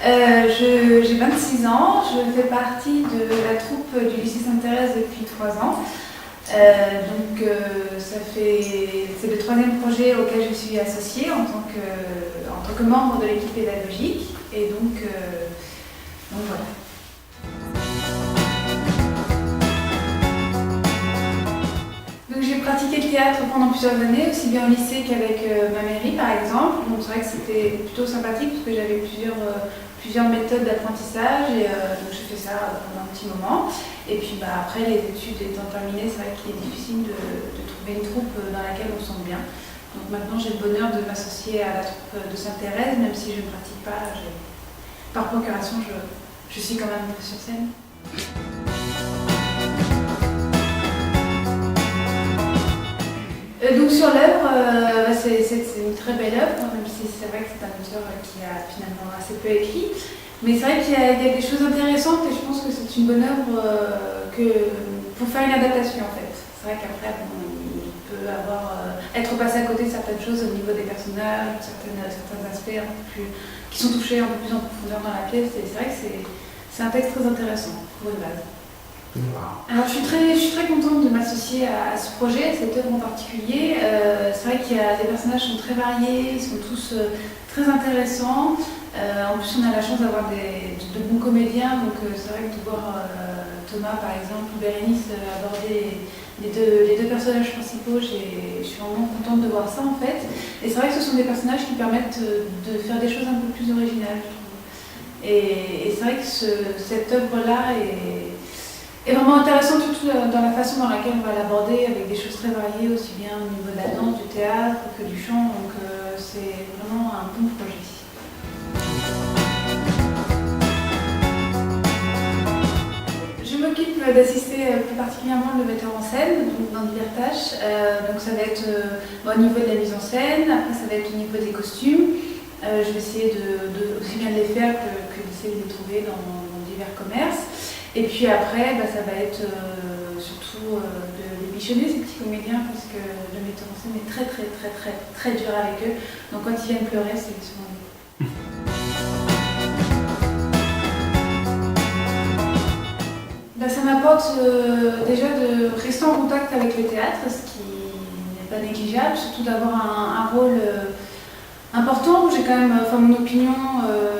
J'ai 26 ans, je fais partie de la troupe du lycée Sainte-Thérèse depuis 3 ans. C'est le 3e projet auquel je suis associée en tant que membre de l'équipe pédagogique. Et donc voilà. Donc j'ai pratiqué le théâtre pendant plusieurs années, aussi bien au lycée qu'avec ma mairie par exemple. Donc c'est vrai que c'était plutôt sympathique parce que j'avais plusieurs méthodes d'apprentissage et donc j'ai fait ça pendant un petit moment. Et puis après les études étant terminées, c'est vrai qu'il est difficile de trouver une troupe dans laquelle on se sent bien. Donc maintenant j'ai le bonheur de m'associer à la troupe de Sainte-Thérèse, même si je ne pratique pas, par procuration je suis quand même sur scène. Donc sur l'œuvre, c'est une très belle œuvre, même si c'est vrai que c'est un auteur qui a finalement assez peu écrit. Mais c'est vrai qu'il y a des choses intéressantes et je pense que c'est une bonne œuvre pour faire une adaptation en fait. C'est vrai qu'après, il peut être passé à côté de certaines choses au niveau des personnages, certains aspects qui sont touchés un peu plus en profondeur dans la pièce. Et c'est vrai que c'est un texte très intéressant pour une base. Alors je suis très contente de m'associer à ce projet, à cette œuvre en particulier. C'est vrai que les personnages sont très variés, ils sont tous très intéressants. En plus on a la chance d'avoir de bons comédiens, donc c'est vrai que de voir Thomas par exemple ou Bérénice aborder les deux personnages principaux, je suis vraiment contente de voir ça en fait. Et c'est vrai que ce sont des personnages qui permettent de faire des choses un peu plus originales, je trouve. Et c'est vrai que cette œuvre-là est vraiment intéressante, surtout dans la façon dans laquelle on va l'aborder, avec des choses très variées, aussi bien au niveau de la danse, du théâtre que du chant, donc c'est vraiment un bon projet. Je m'occupe d'assister plus particulièrement le metteur en scène donc dans diverses tâches. Donc ça va être au niveau de la mise en scène, après ça va être au niveau des costumes. Je vais essayer aussi bien de les faire que d'essayer de les trouver dans divers commerces. Et puis après, ça va être surtout de les bichonner ces petits comédiens parce que le metteur en scène est très dur avec eux. Donc quand ils viennent pleurer, c'est souvent mieux. Ça m'apporte déjà de rester en contact avec le théâtre, ce qui n'est pas négligeable, surtout d'avoir un rôle important où j'ai quand même, mon opinion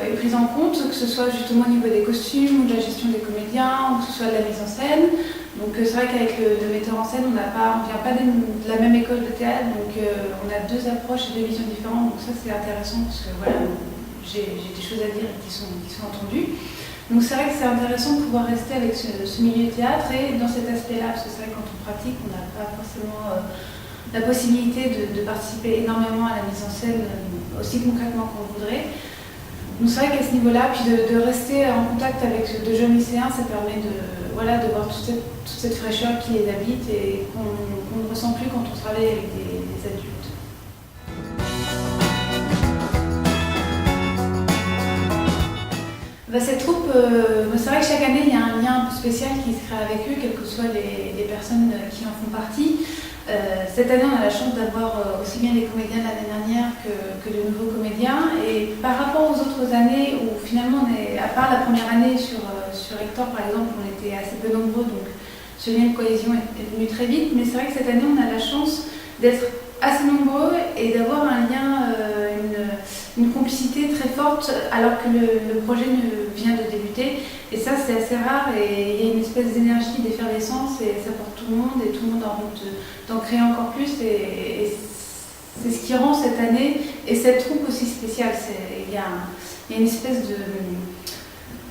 est prise en compte, que ce soit justement au niveau des costumes ou de la gestion des comédiens, ou que ce soit de la mise en scène. Donc c'est vrai qu'avec le metteur en scène, on ne vient pas de la même école de théâtre, donc on a 2 approches et 2 visions différentes, donc ça c'est intéressant parce que voilà, j'ai des choses à dire qui sont entendues. Donc c'est vrai que c'est intéressant de pouvoir rester avec ce milieu de théâtre et dans cet aspect-là, parce que c'est vrai que quand on pratique, on n'a pas forcément la possibilité de participer énormément à la mise en scène aussi concrètement qu'on voudrait. Donc c'est vrai qu'à ce niveau-là, puis de rester en contact avec de jeunes lycéens, ça permet de voir toute cette fraîcheur qui les habite et qu'on ne ressent plus quand on travaille avec des adultes. Cette troupe, c'est vrai que chaque année, il y a un lien un peu spécial qui se crée avec eux, quelles que soient les personnes qui en font partie. Cette année, on a la chance d'avoir aussi bien des comédiens de l'année dernière que de nouveaux comédiens. Et par rapport aux autres années où finalement, à part la première année sur Hector par exemple, on était assez peu nombreux, donc ce lien de cohésion est venu très vite. Mais c'est vrai que cette année, on a la chance d'être assez nombreux et d'avoir un lien, une complicité très forte alors que le projet vient de débuter. Et ça, c'est assez rare et il y a une espèce d'énergie, d'effervescence et ça porte tout le monde et tout le monde a envie d'en créer encore plus. Et c'est ce qui rend cette année et cette troupe aussi spéciale. Il y a une espèce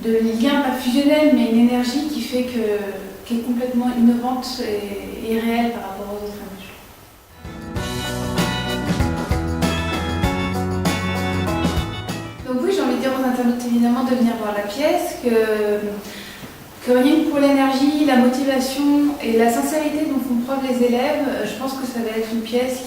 de lien, pas fusionnel, mais une énergie qui est complètement innovante et réelle par rapport aux autres années. Donc oui, j'ai envie de dire aux internautes évidemment de venir voir la pièce, que rien que pour l'énergie, la motivation et la sincérité dont font preuve les élèves, je pense que ça va être une pièce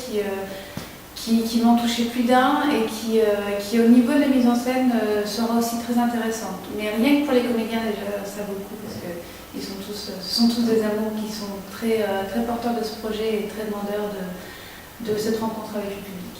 qui va en toucher plus d'un et qui au niveau de la mise en scène sera aussi très intéressante. Mais rien que pour les comédiens déjà, ça vaut le coup parce que ce sont tous des amours qui sont très porteurs de ce projet et très demandeurs de cette rencontre avec le public.